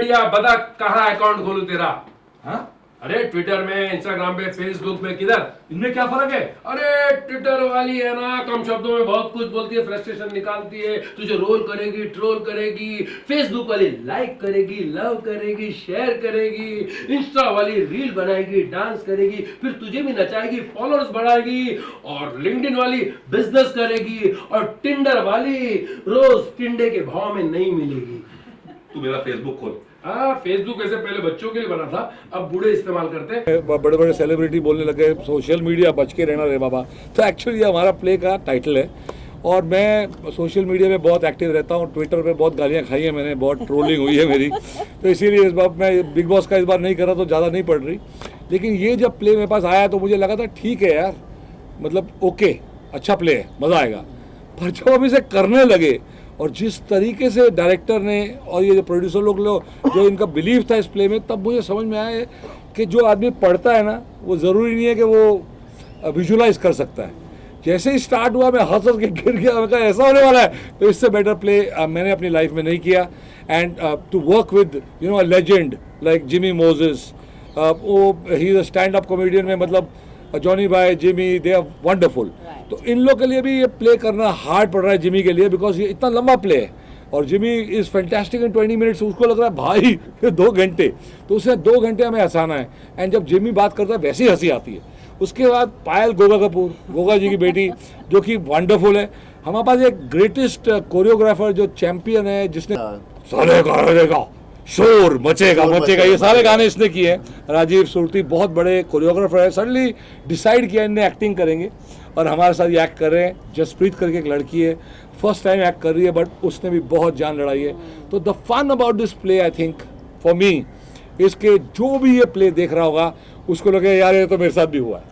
बढ़िया, बता कहाँ अकाउंट खोलूं तेरा? हाँ? अरे ट्विटर में, इंस्टाग्राम पे, फेसबुक में, किधर? इनमें क्या फर्क है? अरे ट्विटर वाली है ना, कम शब्दों में बहुत कुछ बोलती है, फ्रस्ट्रेशन निकालती है, तुझे रोल करेगी, ट्रोल करेगी। फेसबुक वाली लाइक करेगी, लव करेगी, शेयर करेगी। इंस्टा वाली रील बनाएगी, डांस करेगी, फिर तुझे भी नचाएगी, फॉलोअर्स बढ़ाएगी। और लिंक्डइन वाली बिजनेस करेगी। और टिंडर वाली रोज टिंडे के भाव में नहीं मिलेगी। तू मेरा फेसबुक खोल। हाँ, फेसबुक ऐसे पहले बच्चों के लिए बना था, अब बूढ़े इस्तेमाल करते हैं। बड़े बड़े सेलिब्रिटी बोलने लगे सोशल मीडिया बच के रहना रे बाबा। तो एक्चुअली ये हमारा प्ले का टाइटल है और मैं सोशल मीडिया में बहुत एक्टिव रहता हूँ। ट्विटर पे बहुत गालियाँ खाई हैं मैंने, बहुत ट्रोलिंग हुई है मेरी, तो इसीलिए इस बार मैं बिग बॉस का इस बार नहीं कर रहा तो ज़्यादा नहीं पड़ रही। लेकिन ये जब प्ले मेरे पास आया तो मुझे लगा था ठीक है यार, मतलब ओके अच्छा प्ले है, मज़ा आएगा। पर जब हम इसे करने लगे और जिस तरीके से डायरेक्टर ने और ये जो प्रोड्यूसर लोग जो इनका बिलीव था इस प्ले में, तब मुझे समझ में आया कि जो आदमी पढ़ता है ना वो ज़रूरी नहीं है कि वो विजुलाइज कर सकता है। जैसे ही स्टार्ट हुआ मैं हंस के गिर गया, मैं कहा ऐसा होने वाला है, तो इससे बेटर प्ले मैंने अपनी लाइफ में नहीं किया। And to work with a legend like Jimmy Moses, वो he is a stand up comedian में, मतलब जॉनी भाई, जिमी, दे आर वंडरफुल। तो इन लोग के लिए भी ये प्ले करना हार्ड पड़ रहा है जिमी के लिए, बिकॉज ये इतना लंबा प्ले है और Jimmy is fantastic in 20 minutes. उसको लग रहा है भाई 2 घंटे, तो उसे 2 घंटे हमें हंसाना है। एंड जब जिमी बात करता है वैसी हंसी आती है। उसके बाद पायल गोगा कपूर, गोगा जी की बेटी, जो कि वंडरफुल है। हमारे पास एक ग्रेटेस्ट कोरियोग्राफर जो चैंपियन है, जिसने साले का शोर मचेगा, ये सारे गाने इसने किए हैं। राजीव सुरती बहुत बड़े कोरियोग्राफर है। सडनली डिसाइड किया इनने एक्टिंग करेंगे और हमारे साथ ये एक्ट कर रहे हैं। जसप्रीत करके एक लड़की है, फर्स्ट टाइम एक्ट कर रही है, बट उसने भी बहुत जान लड़ाई है। तो the fun about this play I think for me इसके जो भी ये प्ले देख रहा होगा उसको लगे यार ये तो मेरे साथ भी हुआ है।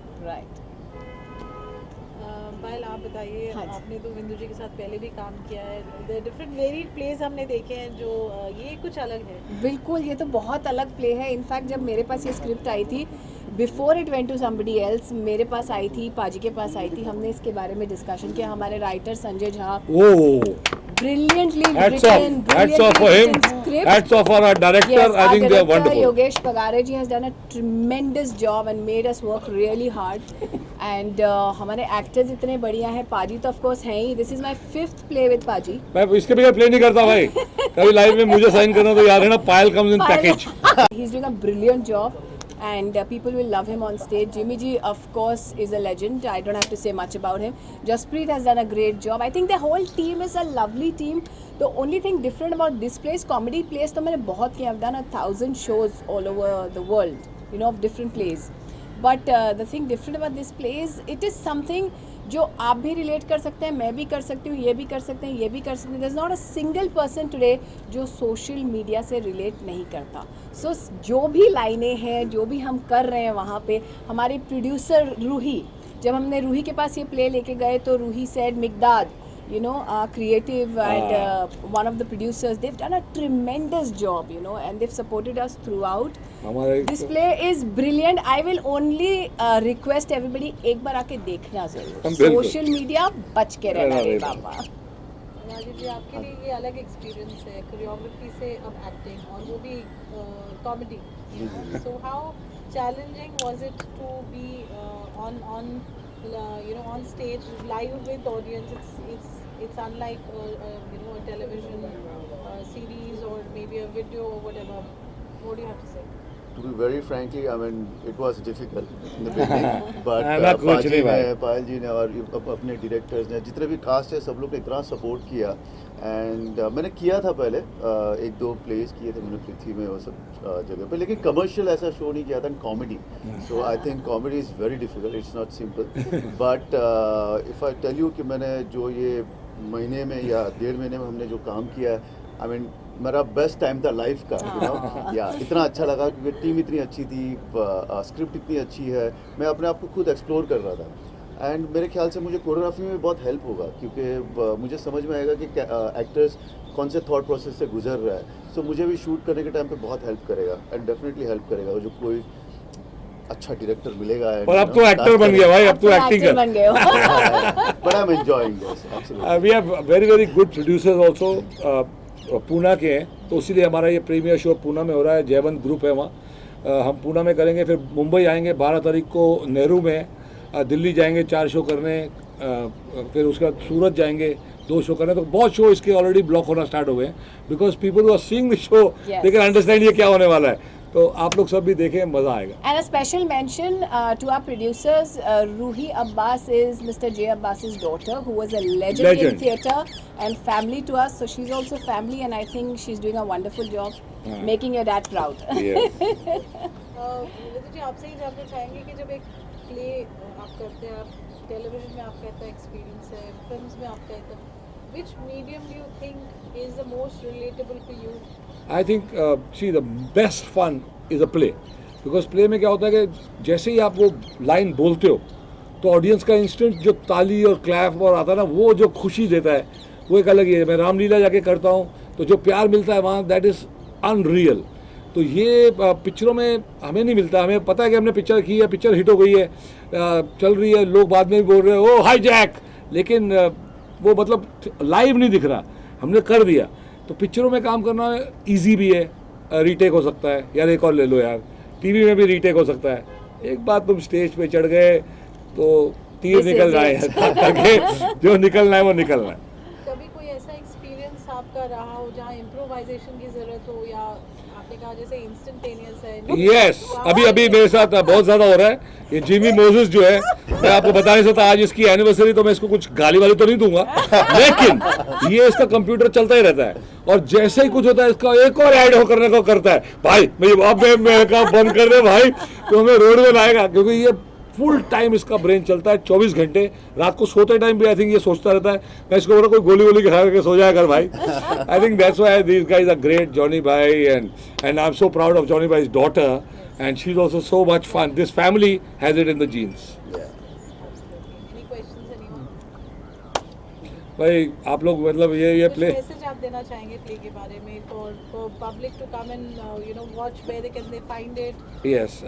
पायल आप बताइए, आपने तो विंदु जी के साथ पहले भी काम किया है, डिफरेंट वेरिड प्लेस हमने देखे हैं, जो ये कुछ अलग है। बिल्कुल, ये तो बहुत अलग प्ले है। इनफैक्ट जब मेरे पास ये स्क्रिप्ट आई थी, before it went to somebody else, मेरे पास आई थी, पाजी के पास आई थी, हमने इसके बारे में डिस्कशन किया। हमारे writer Sanjay Jha brilliantly hats written, off for him, script. hats off for our director. Yes, I think they are wonderful. Yogesh Pagare ji has done a tremendous job and made us work really hard. And हमारे actors इतने बढ़िया हैं। पाजी तो of course हैं ही। This is my 5th play with पाजी। मैं इसके बगैर प्ले नहीं करता भाई। कभी लाइव में मुझे साइन करना तो याद है ना, पायल comes in package. He's doing a brilliant job. And people will love him on stage. Jimmy Ji, of course, is a legend. I don't have to say much about him. Jaspreet has done a great job. I think the whole team is a lovely team. The only thing different about this place, comedy plays, तो मैंने बहुत किया. I've done 1,000 shows all over the world, of different plays. But the thing different about this play is, it is something जो आप भी relate कर सकते हैं, मैं भी कर सकती हूँ, ये भी कर सकते हैं, ये भी कर सकते हैं। There is not a single person today जो सोशल मीडिया से रिलेट नहीं करता। सो जो भी लाइनें हैं, जो भी हम कर रहे हैं वहाँ पे, हमारे प्रोड्यूसर रूही, जब हमने रूही के पास ये प्ले लेके गए तो Ruhi said Miqdad, creative and one of the producers, they've done a tremendous job, and they've supported us throughout. This play is brilliant. I will only request everybody एक बार आके देखना जरूर। सोशल मीडिया बच के रहना रे बाबा। राजीव जी, आपके लिए ये अलग एक्सपीरियंस है, कोरियोग्राफी से अब एक्टिंग, और वो भी comedy. So how challenging was it to be on stage live with audience? It's unlike a television series or maybe a video or whatever. What do you have to say? To be very frankly, I mean, it was difficult in the beginning, but पायल जी ने और अपने directors ने, जितने भी cast है, सब लोग ने इतना सपोर्ट किया। एंड मैंने किया था पहले 1-2 प्लेस किए थे मैंने पृथ्वी में, वो सब जगह पे, लेकिन कमर्शियल ऐसा शो नहीं किया था, comedy. So I think comedy is very difficult, it's not simple. But if I tell you कि मैंने जो ये महीने में या 1.5 महीने में हमने जो काम किया, आई मीन मेरा बेस्ट टाइम था लाइफ का, या इतना अच्छा लगा क्योंकि टीम इतनी अच्छी थी, स्क्रिप्ट इतनी अच्छी है, मैं अपने आप को खुद एक्सप्लोर कर रहा था। एंड मेरे ख्याल से मुझे कोरियोग्राफी में बहुत हेल्प होगा, क्योंकि मुझे समझ में आएगा कि एक्टर्स कौन से थॉट प्रोसेस से गुजर रहा है। सो मुझे भी शूट करने के टाइम पे बहुत हेल्प करेगा, एंड डेफिनेटली हेल्प करेगा। जो कोई अच्छा डायरेक्टर मिलेगा, और अब तो एक्टर बन गया भाई, अब तो एक्टिंग कर बन गए हो। But I am enjoying this absolutely. We have very good producers also. Poona के हैं, तो इसीलिए हमारा ये प्रीमियर शो पूना में हो रहा है। जयवंत ग्रुप है वहाँ, हम पूना में करेंगे, फिर मुंबई आएंगे 12 तारीख को नेहरू में, दिल्ली जाएंगे 4 शो करने, फिर उसके बाद सूरत जाएंगे 2 शो करने। तो बहुत शो इसके ऑलरेडी ब्लॉक होना स्टार्ट हो गए हैं, because people who are seeing the show they can understand ये क्या होने वाला है। तो आप लोग सब भी देखें, मज़ा आएगा। And a special mention to our producers, Ruhi Abbas is Mr. J. Abbas's daughter, who was a legend in theatre and family to us. So she's also family, and I think she's doing a wonderful job, making your dad proud. Yes. Nivedita जी, आपसे ही जानना चाहेंगे कि जब एक play आप करते हैं, आप टेलीविजन में आपका इतना एक्सपीरियंस है, फिल्म्स में आपका इतना, which medium do you think is the most relatable for you? I think see the best fun is a play, because play में क्या होता है कि जैसे ही आप वो लाइन बोलते हो तो ऑडियंस का इंस्टेंट जो ताली और क्लैप और आता है ना, वो जो खुशी देता है वो एक अलग ही है। मैं रामलीला जाके करता हूँ तो जो प्यार मिलता है वहाँ, दैट इज़ अनरियल। तो ये पिक्चरों में हमें नहीं मिलता। हमें पता है कि हमने पिक्चर की है, पिक्चर हिट हो गई है, चल रही है, लोग बाद में भी बोल रहे हैं ओ हाई जैक, लेकिन वो मतलब लाइव नहीं दिख रहा, हमने कर दिया। तो पिक्चरों में काम करना इजी भी है, रीटेक हो सकता है, यार एक और ले लो यार, टीवी में भी रीटेक हो सकता है। एक बात तुम स्टेज पे चढ़ गए तो तीर निकल रहा है, ताकि जो निकलना है वो निकलना है। कभी कोई ऐसा एक्सपीरियंस आपका रहा हो जहाँ इम्प्रोवाइजेशन की जरूरत हो, या आपने कहा जैसे इंस्टेंटेनियस है? यस, अभी मेरे साथ बहुत ज़्यादा हो रहा है। ये जिमी मोसेस जो है, मैं आपको बता नहीं सकता, आज इसकी एनिवर्सरी, तो मैं इसको कुछ गाली वाली तो नहीं दूंगा, लेकिन ये इसका कंप्यूटर चलता ही रहता है और जैसे ही कुछ होता है इसका एक और ऐड हो करने को करता है। भाई मैं काम बंद कर दे भाई, तो हमें रोड में लाएगा, क्योंकि ये फुल टाइम इसका ब्रेन चलता है 24 घंटे। रात को सोते टाइम भी आई थिंक ये सोचता रहता है, मैं इसको बोला कोई गोली खा करके सो जाया कर भाई। I think that's why this guys are great, Johnny भाई, and I am so proud of Johnny भाई's daughter, and she's also so much fun. This family has it in the genes. Any questions anyone? भाई आप लोग मतलब ये Which play, message आप देना चाहेंगे प्ले के बारे में for public to come and watch, where they can find it? Yes,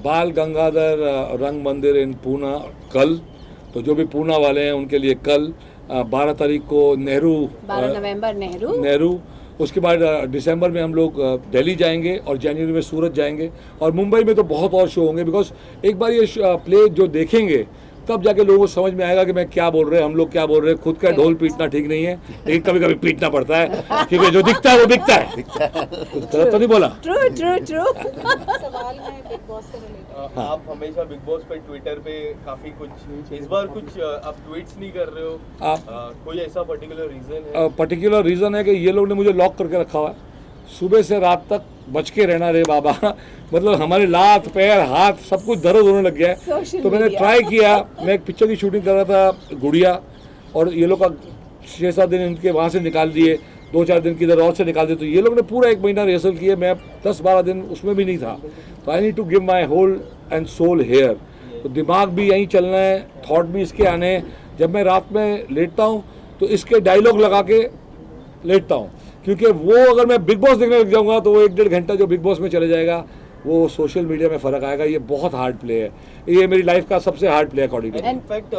बाल गंगाधर रंग मंदिर इन पूना कल, तो जो भी पूना वाले हैं उनके लिए कल 12 तारीख को नेहरू, 12 नवंबर नेहरू, उसके बाद दिसंबर में हम लोग दिल्ली जाएंगे और जनवरी में सूरत जाएंगे, और मुंबई में तो बहुत और शो होंगे। बिकॉज एक बार ये प्ले जो देखेंगे तब जाके लोगों को समझ में आएगा कि मैं क्या बोल रहे हैं, हम लोग क्या बोल रहे हैं। खुद का ढोल पीटना ठीक नहीं है, लेकिन कभी कभी पीटना पड़ता है, क्योंकि जो दिखता है वो बिकता है। गलत तो नहीं बोला? ट्रू सवाल है बिग बॉस से रिलेटेड। आप हमेशा बिग बॉस पे ट्विटर पे काफी कुछ, इस बार कुछ आप ट्वीट्स नहीं कर रहे हो, कोई ऐसा पर्टिकुलर रीजन है? पर्टिकुलर रीज़न है कि ये लोग ने मुझे लॉक करके रखा हुआ है, सुबह से रात तक बच के रहना रे बाबा। मतलब हमारे लात पैर हाथ सब कुछ दर्द होने लग गया है। Social तो मैंने media. ट्राई किया, मैं एक पिक्चर की शूटिंग कर रहा था गुड़िया, और ये लोग का 6-7 दिन इनके वहाँ से निकाल दिए, 2-4 दिन किधर और से निकाल दिए। तो ये लोग ने पूरा 1 महीना रिहर्सल किए, मैं 10-12 दिन उसमें भी नहीं था। तो I need to give my whole and soul here. तो दिमाग भी यहीं चलना है, थॉट भी इसके आने हैं। जब मैं रात में लेटता हूँ तो इसके डायलॉग लगा के लेटता हूँ, क्योंकि वो अगर मैं बिग बॉस देखने लग जाऊँगा तो वो 1-1.5 घंटा जो बिग बॉस में चले जाएगा वो सोशल मीडिया में फ़र्क आएगा। ये बहुत हार्ड प्ले है, ये मेरी लाइफ का सबसे hard play according to. In fact,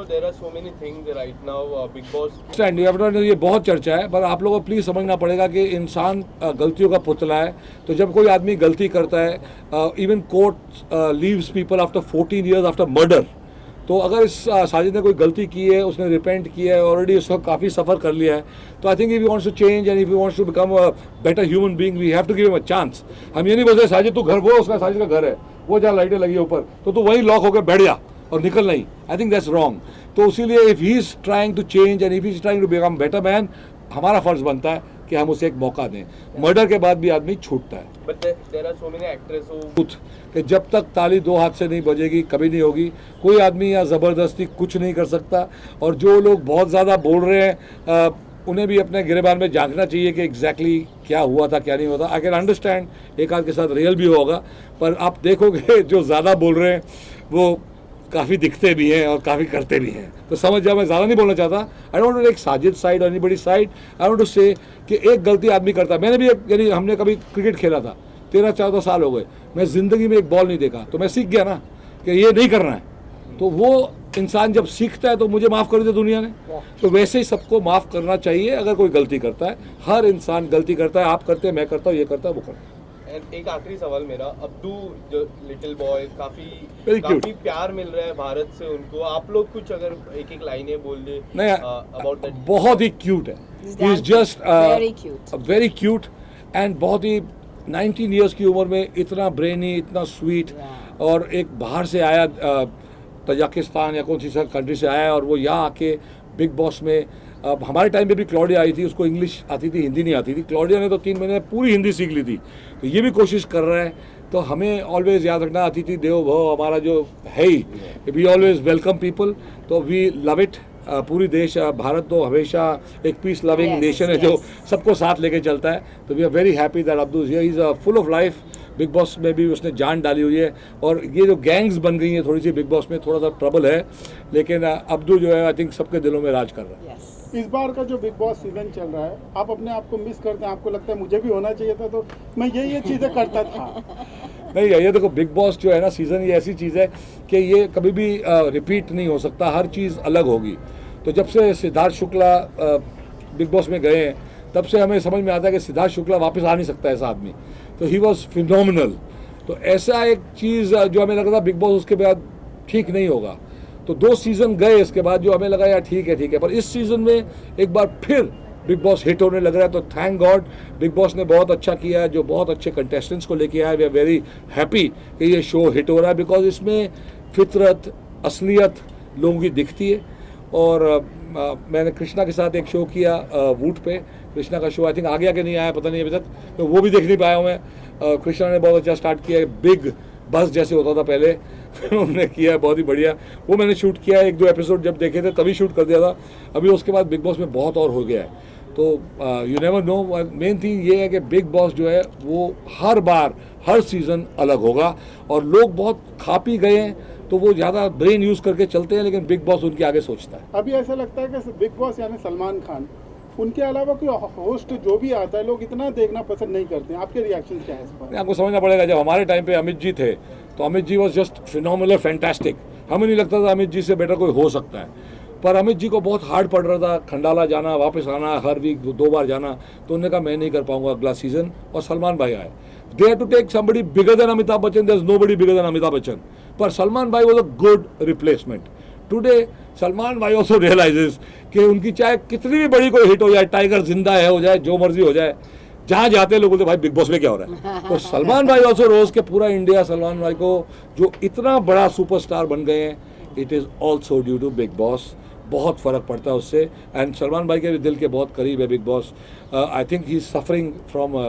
there are so many things right now, Big Boss. Stand ये बहुत चर्चा है, पर आप लोगों को प्लीज़ समझना पड़ेगा कि इंसान गलतियों का पुतला है। तो जब कोई आदमी गलती करता है, even court leaves people after 14 years after murder, तो अगर इस साजिद ने कोई गलती की है, उसने रिपेंट किया है, ऑलरेडी उसको काफ़ी सफ़र कर लिया है, तो I think if he wants to change and if he wants to become a better human being, we have to give him a chance. हम ये नहीं बोलते साजिद तू घर, वो उसका साजिद का घर है, वो जहाँ लाइटें लगी है ऊपर, तो तू वहीं लॉक होकर बैठ जा और निकल नहीं। I think that's wrong. तो इसीलिए if he is trying to change and if he is trying to become better man, हमारा फ़र्ज़ बनता है कि हम उसे एक मौका दें। मर्डर के बाद भी आदमी छूटता है। But there are so many actors who कुछ कि जब तक ताली 2 हाथ से नहीं बजेगी कभी नहीं होगी। कोई आदमी या ज़बरदस्ती कुछ नहीं कर सकता। और जो लोग बहुत ज़्यादा बोल रहे हैं उन्हें भी अपने गिरेबान में झांकना चाहिए कि एग्जैक्टली क्या हुआ था क्या नहीं हुआ था। आई कैन अंडरस्टैंड एक आध के साथ रियल भी होगा, पर आप देखोगे जो ज़्यादा बोल रहे हैं वो काफ़ी दिखते भी हैं और काफ़ी करते भी हैं। तो समझ जाओ, मैं ज़्यादा नहीं बोलना चाहता। I don't want to take Sajid side और anybody side. I want to say कि एक गलती आदमी करता है। मैंने भी यानी हमने कभी क्रिकेट खेला था, 13-14 साल हो गए, मैं ज़िंदगी में एक बॉल नहीं देखा, तो मैं सीख गया ना कि ये नहीं करना है। तो वो इंसान जब सीखता है तो मुझे माफ़ कर दे दुनिया ने, तो वैसे ही सबको माफ़ करना चाहिए अगर कोई गलती करता है। हर इंसान गलती करता है, आप करते हैं, मैं करता हूँ, ये करता है, वो करता है। And एक आखिरी सवाल मेरा, अब्दू जो लिटिल बॉय Very काफी cute. प्यार मिल रहा है भारत से उनको, आप लोग कुछ अगर एक लाइनें बोल दे नहीं, अबाउट दैट। बहुत ही क्यूट है, he is just very cute and बहुत ही 19 ईयर्स की उम्र में इतना ब्रेनी, इतना स्वीट, और एक बाहर से आया तजाकिस्तान या कौन सी कंट्री से आया, और वो यहाँ आके बिग बॉस में, अब हमारे टाइम पे भी क्लॉडिया आई थी, उसको इंग्लिश आती थी, हिंदी नहीं आती थी। क्लॉडिया ने तो 3 महीने में पूरी हिंदी सीख ली थी, तो ये भी कोशिश कर रहा है। तो हमें ऑलवेज याद रखना, अतिथि देवो भव हमारा जो है ही, वी ऑलवेज वेलकम पीपल, तो वी लव इट। पूरी देश भारत तो हमेशा एक पीस लविंग नेशन है जो सबको साथ लेके चलता है। तो we are very happy that Abdu he is full of life. Bigg Boss में भी उसने जान डाली हुई है, और ये जो गैंग्स बन गई हैं थोड़ी सी बिग बॉस में, थोड़ा सा ट्रबल है, लेकिन अब्दू जो है आई थिंक सबके दिलों में राज कर रहा है। इस बार का जो बिग बॉस सीजन चल रहा है, आप अपने आप को मिस करते हैं? आपको लगता है मुझे भी होना चाहिए था, तो मैं ये चीज़ें करता था? नहीं, ये देखो बिग बॉस जो है ना सीज़न, ये ऐसी चीज़ है कि ये कभी भी रिपीट नहीं हो सकता, हर चीज़ अलग होगी। तो जब से सिद्धार्थ शुक्ला बिग बॉस में गए हैं, तब से हमें समझ में आता है कि सिद्धार्थ शुक्ला वापस आ नहीं सकता ऐसा आदमी, तो ही वॉज फिनोमिनल। तो ऐसा एक चीज़ जो हमें लगा था बिग बॉस उसके बाद ठीक नहीं होगा, तो 2 सीज़न गए इसके बाद जो हमें लगा यार ठीक है, पर इस सीज़न में एक बार फिर बिग बॉस हिट होने लग रहा है। तो थैंक गॉड बिग बॉस ने बहुत अच्छा किया है, जो बहुत अच्छे कंटेस्टेंट्स को लेके आए। वी आर वेरी हैप्पी कि ये शो हिट हो रहा है, बिकॉज इसमें फितरत, असलियत लोगों की दिखती है। और मैंने कृष्णा के साथ एक शो किया वूट पे, कृष्णा का शो आई थिंक आ गया कि नहीं आया पता नहीं अभी तक, तो वो भी देख नहीं पाया हूँ मैं। कृष्णा ने बहुत अच्छा स्टार्ट किया है, बिग बस जैसे होता था पहले उन्होंने किया है, बहुत ही बढ़िया। वो मैंने शूट किया है, 1-2 एपिसोड जब देखे थे तभी शूट कर दिया था। अभी उसके बाद बिग बॉस में बहुत और हो गया है, तो you never know. Main thing ये है कि बिग बॉस जो है वो हर बार हर सीज़न अलग होगा, और लोग बहुत खा पी गए हैं तो वो ज़्यादा ब्रेन यूज़ करके चलते हैं, लेकिन बिग बॉस उनके आगे सोचता है। अभी ऐसा लगता है कि बिग बॉस यानी सलमान खान, उनके अलावा कोई होस्ट जो भी आता है लोग इतना देखना पसंद नहीं करते हैं। आपके रिएक्शन क्या है इस पर? आपको समझना पड़ेगा, जब हमारे टाइम पे अमित जी थे तो Amit ji was just phenomenal, fantastic. हमें नहीं लगता था अमित जी से बेटर कोई हो सकता है, पर अमित जी को बहुत हार्ड पड़ रहा था, खंडाला जाना, वापस आना, हर वीक 2 बार जाना। तो उन्होंने कहा मैं नहीं कर पाऊंगा अगला सीजन, और सलमान भाई आए। They have to take somebody bigger than Amitabh Bachchan, there is nobody bigger than Amitabh Bachchan, पर Salman bhai was a good replacement. Today Salman bhai also realises कि उनकी चाहे कितनी भी बड़ी कोई हिट हो जाए, टाइगर जिंदा है हो जाए, जो मर्जी हो जाए, जहाँ जाते हैं लोग बोलते भाई बिग बॉस में क्या हो रहा है। तो सलमान भाई ऑल्सो रोज के पूरा इंडिया सलमान भाई को जो इतना बड़ा सुपरस्टार बन गए हैं, it is also due to Bigg Boss. बहुत फ़र्क पड़ता है उससे, एंड सलमान भाई के भी दिल के बहुत करीब है big boss. I think he is suffering from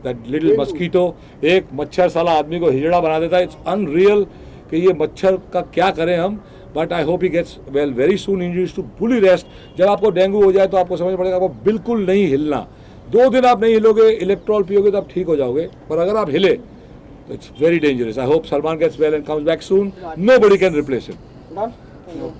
that little mosquito. एक मच्छर साला आदमी को हिजड़ा बना देता है। इट्स अनरियल कि ये मच्छर का क्या करें हम, but I hope he gets well very soon. Injuries to fully rest. जब आपको डेंगू हो जाए तो आपको समझ पड़ेगा आपको बिल्कुल नहीं हिलना। 2 दिन आप नहीं हिलोगे, इलेक्ट्रॉल पियोगे तो आप ठीक हो जाओगे, पर अगर आप हिले तो it's very dangerous. I hope Salman gets well and comes back soon. Nobody can replace him.